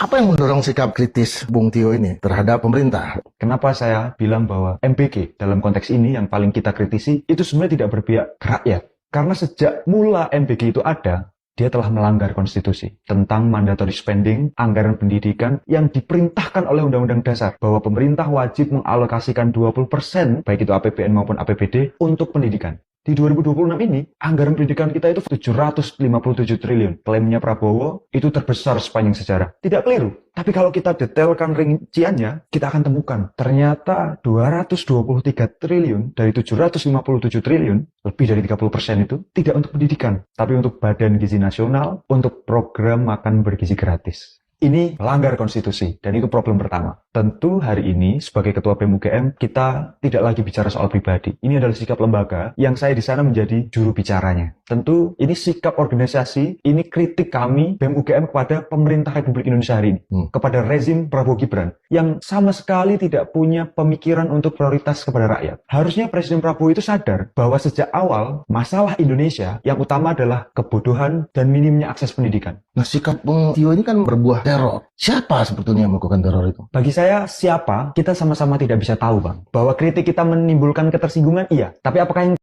Apa yang mendorong sikap kritis Bung Tio ini terhadap pemerintah? Kenapa saya bilang bahwa MBG dalam konteks ini yang paling kita kritisi itu sebenarnya tidak berpihak ke rakyat. Karena sejak mula MBG itu ada, dia telah melanggar konstitusi tentang mandatory spending, anggaran pendidikan yang diperintahkan oleh Undang-Undang Dasar bahwa pemerintah wajib mengalokasikan 20% baik itu APBN maupun APBD untuk pendidikan. Di 2026 ini, anggaran pendidikan kita itu 757 triliun. Klaimnya Prabowo itu terbesar sepanjang sejarah. Tidak keliru. Tapi kalau kita detailkan rinciannya, kita akan temukan ternyata 223 triliun dari 757 triliun, lebih dari 30% itu tidak untuk pendidikan, tapi untuk Badan Gizi Nasional, untuk program makan bergizi gratis. Ini melanggar konstitusi, dan itu problem pertama. Tentu hari ini, sebagai Ketua BEM UGM, kita tidak lagi bicara soal pribadi. Ini adalah sikap lembaga yang saya di sana menjadi juru bicaranya. Tentu ini sikap organisasi, ini kritik kami BEM UGM kepada pemerintah Republik Indonesia hari ini. Kepada rezim Prabowo Gibran, yang sama sekali tidak punya pemikiran untuk prioritas kepada rakyat. Harusnya Presiden Prabowo itu sadar bahwa sejak awal, masalah Indonesia yang utama adalah kebodohan dan minimnya akses pendidikan. Nah, sikap Bung Tio ini kan berbuah teror. Siapa sebetulnya yang melakukan teror itu? Bagi saya, siapa, kita sama-sama tidak bisa tahu, Bang. Bahwa kritik kita menimbulkan ketersinggungan, iya. Tapi apakah yang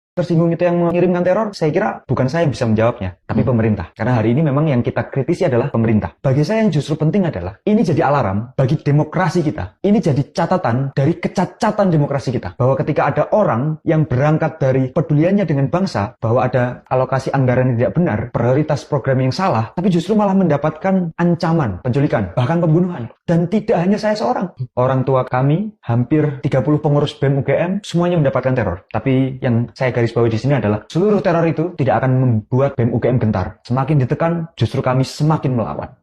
tersinggung itu yang mengirimkan teror? Saya kira bukan saya yang bisa menjawabnya, tapi pemerintah. Karena hari ini memang yang kita kritisi adalah pemerintah. Bagi saya yang justru penting adalah, ini jadi alarm bagi demokrasi kita. Ini jadi catatan dari kecacatan demokrasi kita. Bahwa ketika ada orang yang berangkat dari peduliannya dengan bangsa, bahwa ada alokasi anggaran yang tidak benar, prioritas program yang salah, tapi justru malah mendapatkan ancaman, penculikan, bahkan pembunuhan. Dan tidak hanya saya seorang. Orang tua kami, hampir 30 pengurus BEM UGM, semuanya mendapatkan teror. Tapi yang saya garis bawahi di sini adalah seluruh teror itu tidak akan membuat BEM UGM gentar. Semakin ditekan, justru kami semakin melawan.